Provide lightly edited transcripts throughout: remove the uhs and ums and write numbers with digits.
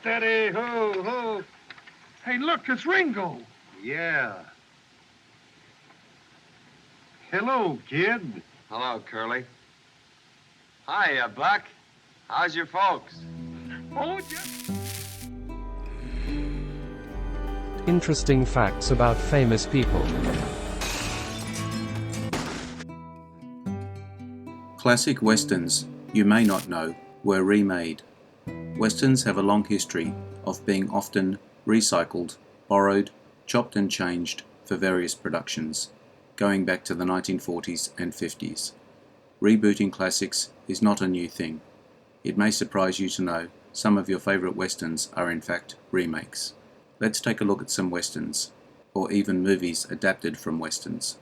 Steady, ho, ho. Hey, look, it's Ringo. Yeah. Hello, kid. Hello, Curly. Hiya, Buck. How's your folks? Oh, just... Interesting facts about famous people. Classic westerns, you may not know, were remade. Westerns have a long history of being often recycled, borrowed, chopped and changed for various productions, going back to the 1940s and 50s. Rebooting classics is not a new thing. It may surprise you to know some of your favourite westerns are in fact remakes. Let's take a look at some westerns, or even movies adapted from westerns.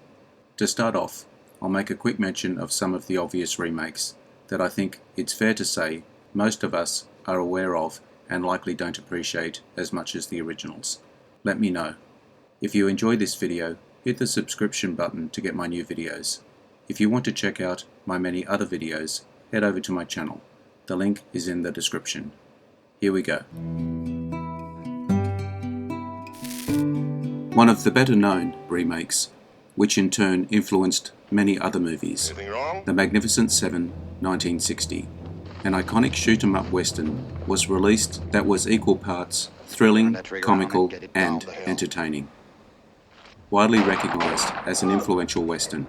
To start off, I'll make a quick mention of some of the obvious remakes that I think it's fair to say most of us are aware of and likely don't appreciate as much as the originals. Let me know. If you enjoy this video, hit the subscription button to get my new videos. If you want to check out my many other videos, head over to my channel. The link is in the description. Here we go. One of the better known remakes, which in turn influenced many other movies, The Magnificent Seven, 1960. An iconic shoot-'em-up western was released that was equal parts thrilling, comical and entertaining. Widely recognised as an influential western,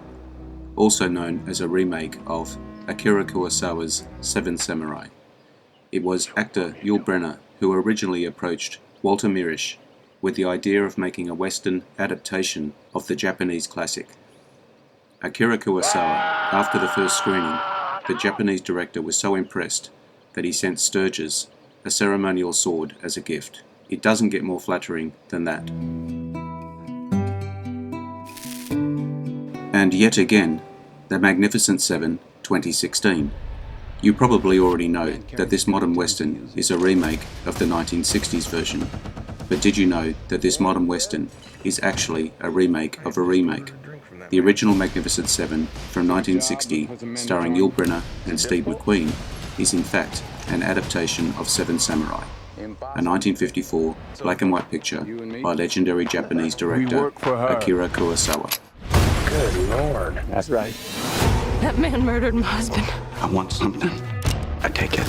also known as a remake of Akira Kurosawa's Seven Samurai. It was actor Yul Brynner who originally approached Walter Mirisch with the idea of making a western adaptation of the Japanese classic. Akira Kurosawa, after the first screening, the Japanese director was so impressed that he sent Sturgis, a ceremonial sword, as a gift. It doesn't get more flattering than that. And yet again, The Magnificent Seven, 2016. You probably already know that this modern western is a remake of the 1960s version. But did you know that this modern western is actually a remake of a remake? The original Magnificent Seven from 1960, starring Yul Brynner and Steve McQueen, is in fact an adaptation of Seven Samurai, a 1954 black and white picture by legendary Japanese director Akira Kurosawa. Good Lord. That's right. That man murdered my husband. I want something. I take it.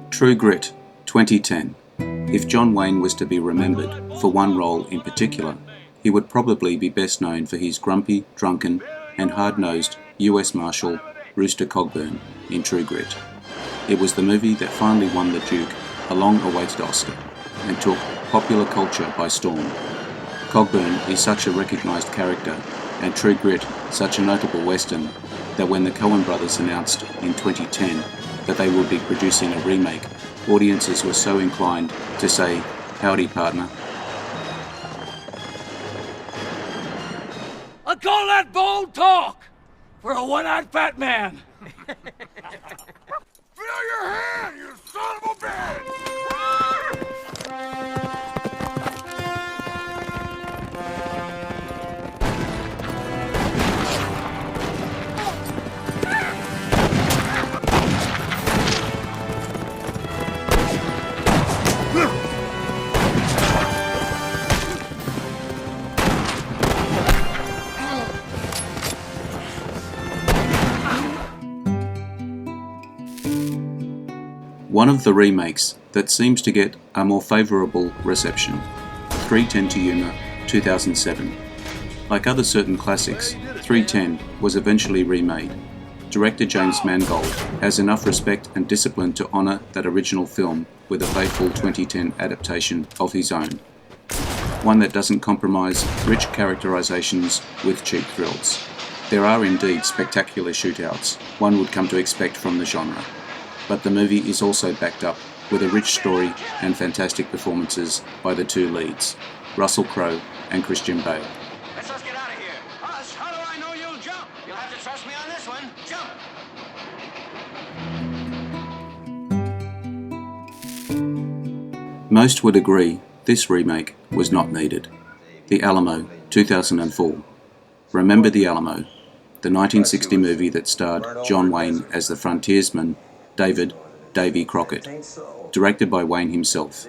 True Grit, 2010. If John Wayne was to be remembered for one role in particular, he would probably be best known for his grumpy, drunken, and hard-nosed US Marshal Rooster Cogburn in True Grit. It was the movie that finally won the Duke a long-awaited Oscar and took popular culture by storm. Cogburn is such a recognised character and True Grit such a notable western that when the Coen brothers announced in 2010 that they would be producing a remake, audiences were so inclined to say, "Howdy, partner." I call that bold talk for a one-eyed fat man. Fill your hand, you son of a bitch! One of the remakes that seems to get a more favourable reception, 3:10 to Yuma, 2007. Like other certain classics, 3:10 was eventually remade. Director James Mangold has enough respect and discipline to honour that original film with a faithful 2010 adaptation of his own. One that doesn't compromise rich characterizations with cheap thrills. There are indeed spectacular shootouts one would come to expect from the genre, but the movie is also backed up with a rich story and fantastic performances by the two leads, Russell Crowe and Christian Bale. Let's just get out of here. Us? How do I know you'll jump? You'll have to trust me on this one. Jump! Most would agree this remake was not needed. The Alamo, 2004. Remember the Alamo, the 1960 movie that starred John Wayne as the frontiersman David "Davy" Crockett, directed by Wayne himself,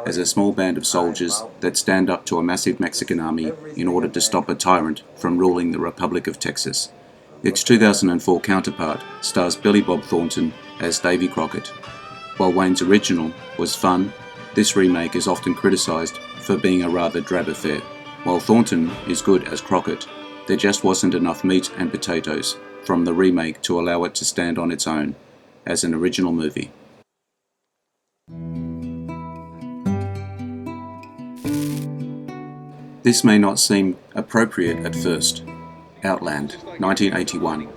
as a small band of soldiers that stand up to a massive Mexican army in order to stop a tyrant from ruling the Republic of Texas. Its 2004 counterpart stars Billy Bob Thornton as Davy Crockett. While Wayne's original was fun, this remake is often criticised for being a rather drab affair. While Thornton is good as Crockett, there just wasn't enough meat and potatoes from the remake to allow it to stand on its own as an original movie. This may not seem appropriate at first. Outland, 1981.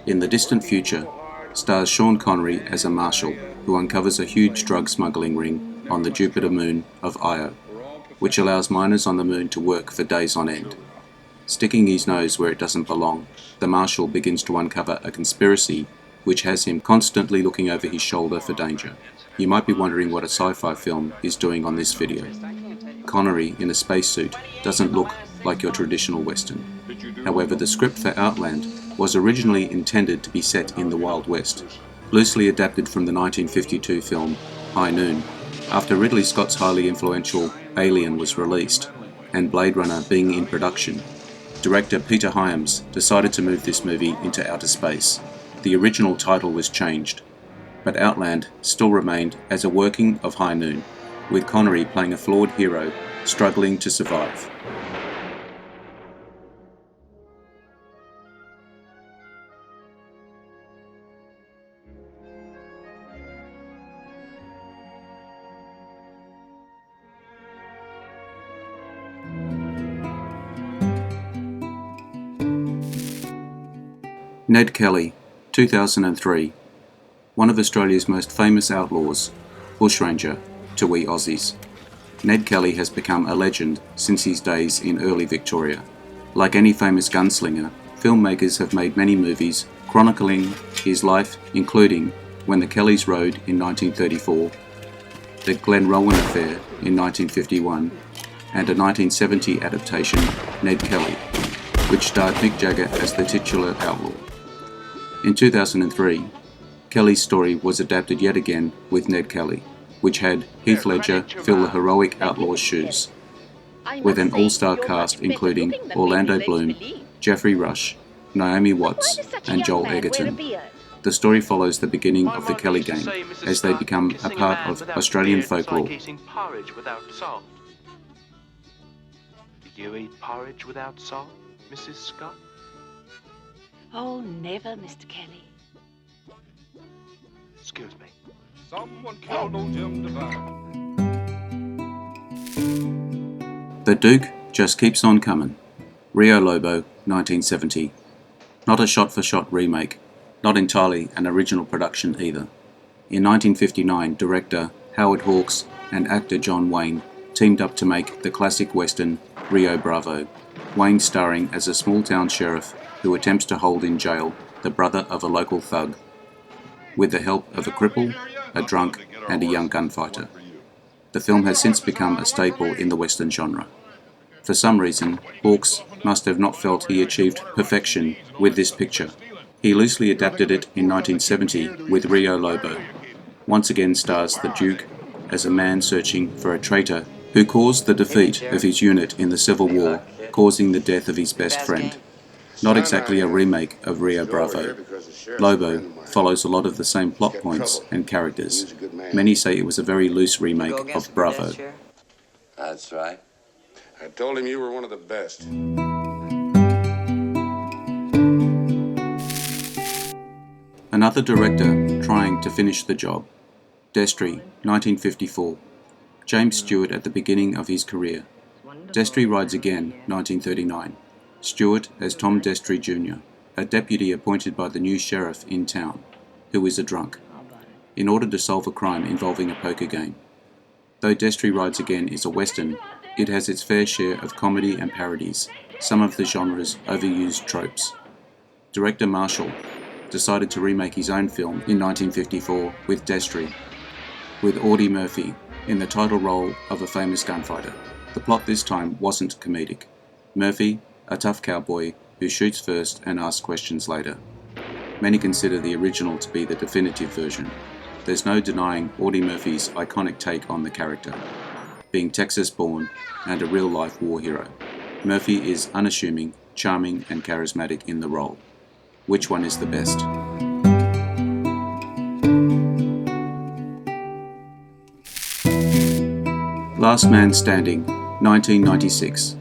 In the distant future, stars Sean Connery as a marshal who uncovers a huge drug smuggling ring on the Jupiter moon of Io, which allows miners on the moon to work for days on end. Sticking his nose where it doesn't belong, the marshal begins to uncover a conspiracy which has him constantly looking over his shoulder for danger. You might be wondering what a sci-fi film is doing on this video. Connery in a spacesuit doesn't look like your traditional Western. However, the script for Outland was originally intended to be set in the Wild West, loosely adapted from the 1952 film High Noon, after Ridley Scott's highly influential Alien was released, and Blade Runner being in production. Director Peter Hyams decided to move this movie into outer space. The original title was changed, but Outland still remained as a working of High Noon, with Connery playing a flawed hero struggling to survive. Ned Kelly, 2003. One of Australia's most famous outlaws, bushranger to we Aussies. Ned Kelly has become a legend since his days in early Victoria. Like any famous gunslinger, filmmakers have made many movies chronicling his life, including When the Kellys Rode in 1934, The Glenrowan Affair in 1951, and a 1970 adaptation, Ned Kelly, which starred Mick Jagger as the titular outlaw. In 2003, Kelly's story was adapted yet again with Ned Kelly, which had Heath Ledger fill the heroic outlaw's shoes, with an all-star cast including Orlando Bloom, Geoffrey Rush, Naomi Watts, and Joel Egerton. The story follows the beginning of the Kelly gang as they become a part of Australian folklore. Porridge without salt. Do you eat porridge without salt, Mrs. Scott? Oh, never, Mr. Kelly. Excuse me. Someone killed old Jim Devine. The Duke just keeps on coming. Rio Lobo, 1970. Not a shot-for-shot remake, not entirely an original production either. In 1959, director Howard Hawks and actor John Wayne teamed up to make the classic western Rio Bravo, Wayne starring as a small-town sheriff who attempts to hold in jail the brother of a local thug, with the help of a cripple, a drunk, and a young gunfighter. The film has since become a staple in the Western genre. For some reason, Hawks must have not felt he achieved perfection with this picture. He loosely adapted it in 1970 with Rio Lobo. Once again stars the Duke as a man searching for a traitor who caused the defeat of his unit in the Civil War, causing the death of his best friend. Not exactly a remake of Rio Bravo. Lobo follows a lot of the same plot points and characters. Many say it was a very loose remake of Bravo. That's right. I told him you were one of the best. Another director trying to finish the job. Destri, 1954. James Stewart at the beginning of his career. Destri Rides Again, 1939. Stewart as Tom Destri Jr., a deputy appointed by the new sheriff in town, who is a drunk. in order to solve a crime involving a poker game. Though Destri Rides Again is a western, it has its fair share of comedy and parodies, some of the genre's overused tropes. Director Marshall decided to remake his own film in 1954 with Destri, with Audie Murphy in the title role of a famous gunfighter. The plot this time wasn't comedic. Murphy, a tough cowboy who shoots first and asks questions later. Many consider the original to be the definitive version. There's no denying Audie Murphy's iconic take on the character, being Texas-born and a real-life war hero. Murphy is unassuming, charming and charismatic in the role. Which one is the best? Last Man Standing, 1996.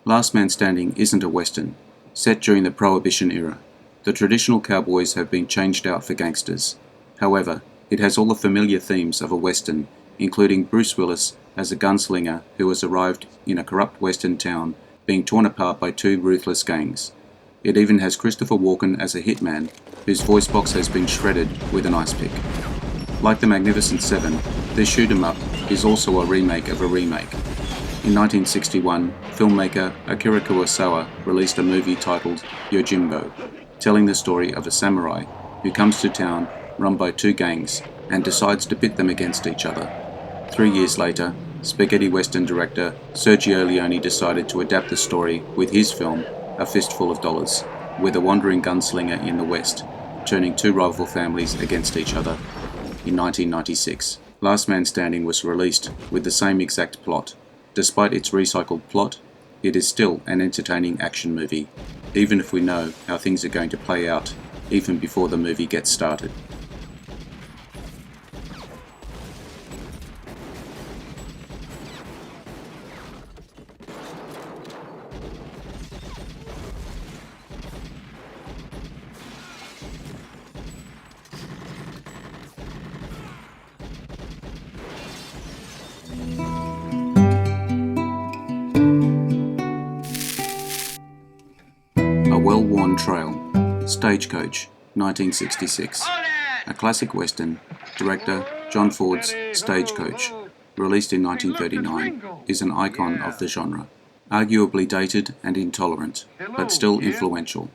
Last Man Standing isn't a western, set during the Prohibition era. The traditional cowboys have been changed out for gangsters. However, it has all the familiar themes of a western, including Bruce Willis as a gunslinger who has arrived in a corrupt western town being torn apart by two ruthless gangs. It even has Christopher Walken as a hitman whose voice box has been shredded with an ice pick. Like The Magnificent Seven, this shoot-'em-up is also a remake of a remake. In 1961, filmmaker Akira Kurosawa released a movie titled Yojimbo, telling the story of a samurai who comes to town run by two gangs and decides to pit them against each other. 3 years later, spaghetti western director Sergio Leone decided to adapt the story with his film A Fistful of Dollars, with a wandering gunslinger in the West, turning two rival families against each other. In 1996, Last Man Standing was released with the same exact plot. Despite its recycled plot, it is still an entertaining action movie, even if we know how things are going to play out even before the movie gets started. A Well-Worn Trail, Stagecoach, 1966. A classic western, director John Ford's Stagecoach, released in 1939, is an icon of the genre. Arguably dated and intolerant, but still influential.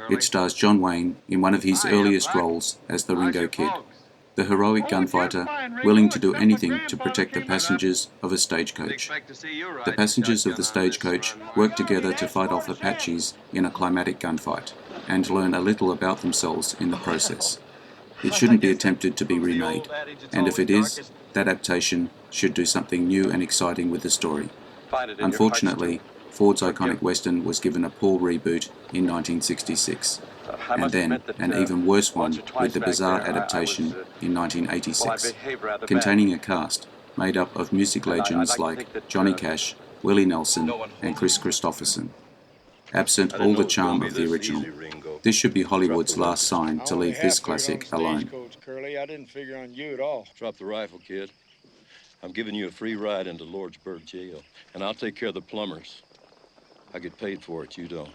It stars John Wayne in one of his earliest roles as the Ringo Kid, the heroic gunfighter willing to do anything to protect the passengers of a stagecoach. The passengers of the stagecoach work together to fight off Apaches in a climatic gunfight, and learn a little about themselves in the process. It shouldn't be attempted to be remade, and if it is, that adaptation should do something new and exciting with the story. Unfortunately, Ford's iconic western was given a poor reboot in 1966, and then an even worse one with the bizarre adaptation in 1986, containing a cast made up of music legends like Johnny Cash, Willie Nelson, and Chris Christopherson. Absent all the charm of the original, this should be Hollywood's last sign to leave this classic alone. Curly, I didn't figure on you at all. Drop the rifle, kid. I'm giving you a free ride into Lordsburg jail, and I'll take care of the plumbers. I get paid for it, you don't.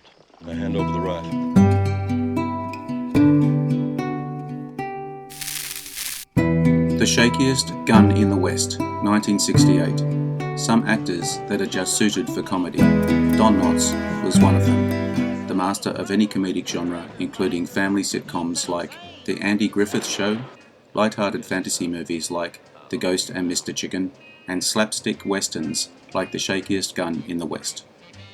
Now hand over the rifle. The Shakiest Gun in the West, 1968. Some actors that are just suited for comedy. Don Knotts was one of them. The master of any comedic genre, including family sitcoms like The Andy Griffith Show, light-hearted fantasy movies like The Ghost and Mr. Chicken, and slapstick westerns like The Shakiest Gun in the West,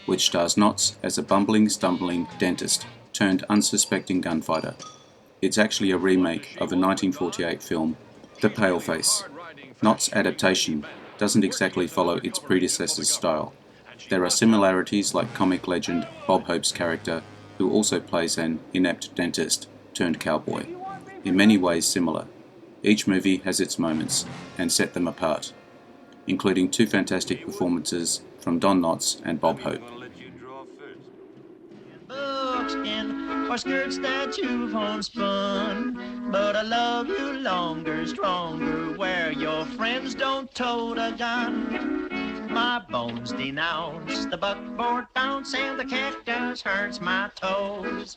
which stars Knotts as a bumbling, stumbling dentist turned unsuspecting gunfighter. It's actually a remake of a 1948 film, The Paleface. Knotts' adaptation doesn't exactly follow its predecessor's style. There are similarities like comic legend Bob Hope's character, who also plays an inept dentist turned cowboy. In many ways similar. Each movie has its moments, and set them apart, including two fantastic performances from Don Knotts and Bob Hope. Buckskin or skirts that you've homespun, but I love you longer, stronger, where your friends don't tote a gun. My bones denounce the buckboard bounce and the cactus hurts my toes.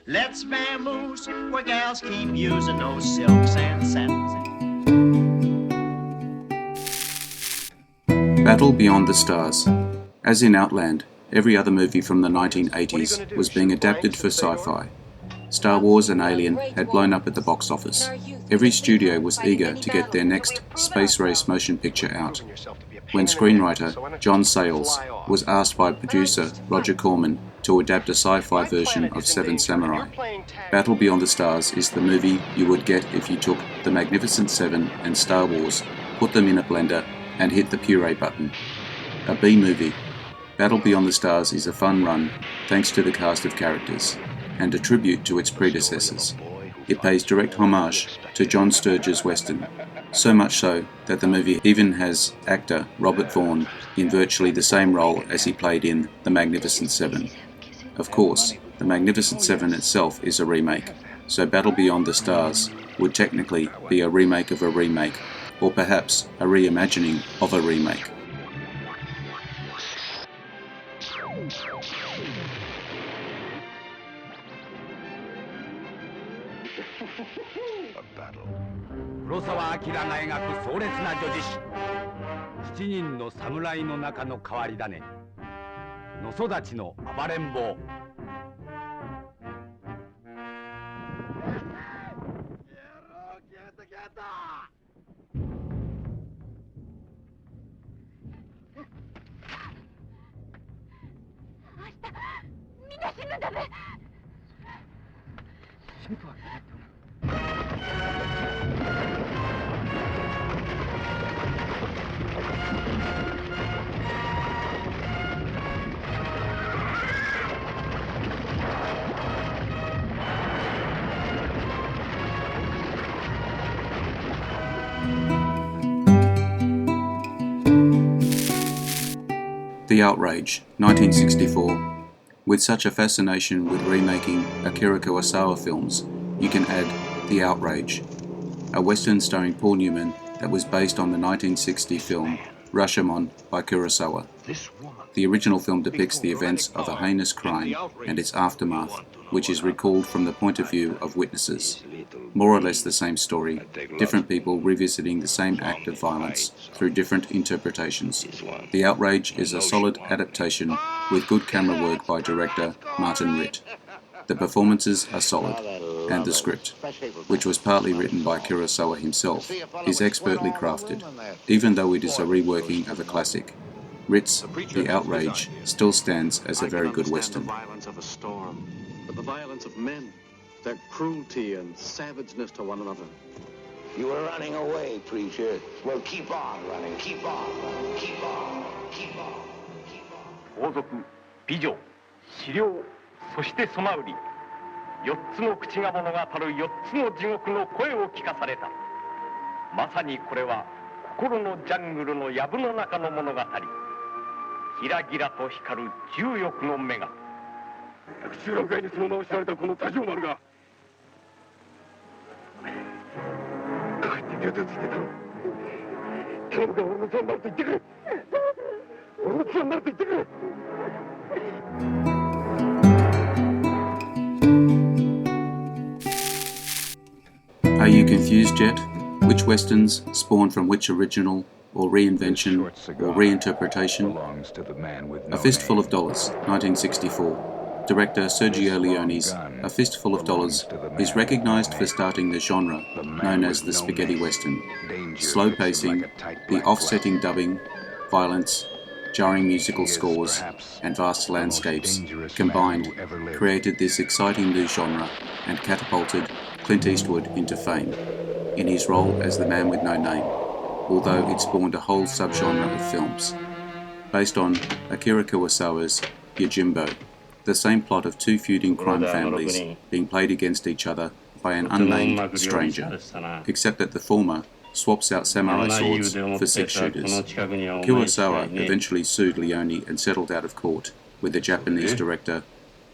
Let's vamoose where gals keep using those silks and satins. Battle Beyond the Stars. As in Outland, every other movie from the 1980s was being adapted for sci-fi. Star Wars and Alien had blown up at the box office. Every studio was eager to get their next space race motion picture out. When screenwriter John Sayles was asked by producer Roger Corman to adapt a sci-fi version of Seven Samurai, Battle Beyond the Stars is the movie you would get if you took The Magnificent Seven and Star Wars, put them in a blender, and hit the puree button. A B movie, Battle Beyond the Stars is a fun run thanks to the cast of characters, and a tribute to its predecessors. It pays direct homage to John Sturges' Western, so much so that the movie even has actor Robert Vaughn in virtually the same role as he played in The Magnificent Seven. Of course, The Magnificent Seven itself is a remake, so Battle Beyond the Stars would technically be a remake of a remake, or perhaps a reimagining of a remake. A battle. 黒澤明が描く壮烈な女子誌7人の侍の中の変わり種野育ちの暴れん坊みんな死ぬんだべ。死ぬとは決まっておる。The Outrage, 1964. With such a fascination with remaking Akira Kurosawa films, you can add The Outrage, a western starring Paul Newman that was based on the 1960 film Rashomon by Kurosawa. The original film depicts the events of a heinous crime and its aftermath, which is recalled from the point of view of witnesses. More or less the same story, different people revisiting the same act of violence through different interpretations. The Outrage is a solid adaptation with good camera work by director Martin Ritt. The performances are solid, and the script, which was partly written by Kurosawa himself, is expertly crafted, even though it is a reworking of a classic. Ritt's The Outrage still stands as a very good western. The violence of a storm, but the violence of men, their cruelty and savageness to one another. You were running away, preacher. Well, keep on running, keep on running, keep on, keep on, keep on. 王族、美女、資料、そしてソマウリ。4つの口が物語る4つの地獄の声を聞かされた。まさにこれは心のジャングルの藪の中の物語。ギラギラと光る重欲の目が。集落外にその名を知られたこの多条丸が帰って手をつけたの。頼むから俺の妻になると言ってくれ。俺の妻になると言ってくれ。Are you confused yet? Which westerns spawn from which original, or reinvention, or reinterpretation? A Fistful of Dollars, 1964. Director Sergio Leone's A Fistful of Dollars is recognized for starting the genre known as the spaghetti western. Slow pacing, the offsetting dubbing, violence, jarring musical scores, and vast landscapes combined created this exciting new genre and catapulted Clint Eastwood into fame in his role as the man with no name, although it spawned a whole subgenre of films. Based on Akira Kurosawa's Yojimbo, the same plot of two feuding crime families being played against each other by an unnamed stranger, except that the former swaps out samurai swords for six-shooters. Kurosawa eventually sued Leone and settled out of court with the Japanese director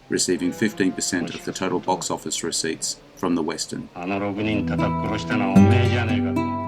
receiving 15% of the total box office receipts from the Western. あの6人叩き殺したのはおめえじゃねえかと。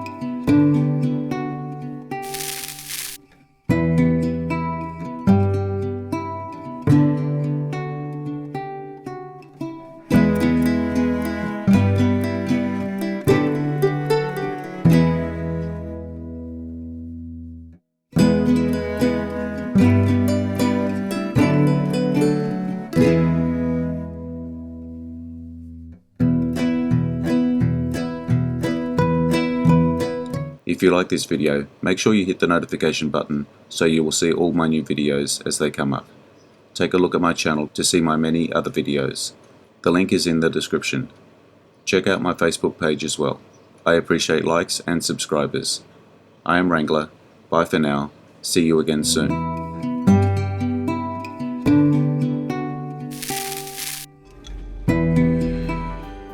If you like this video, make sure you hit the notification button so you will see all my new videos as they come up. Take a look at my channel to see my many other videos. The link is in the description. Check out my Facebook page as well. I appreciate likes and subscribers. I am Wrangler. Bye for now. See you again soon.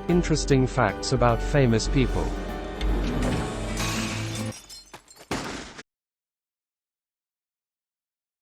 Interesting facts about famous people.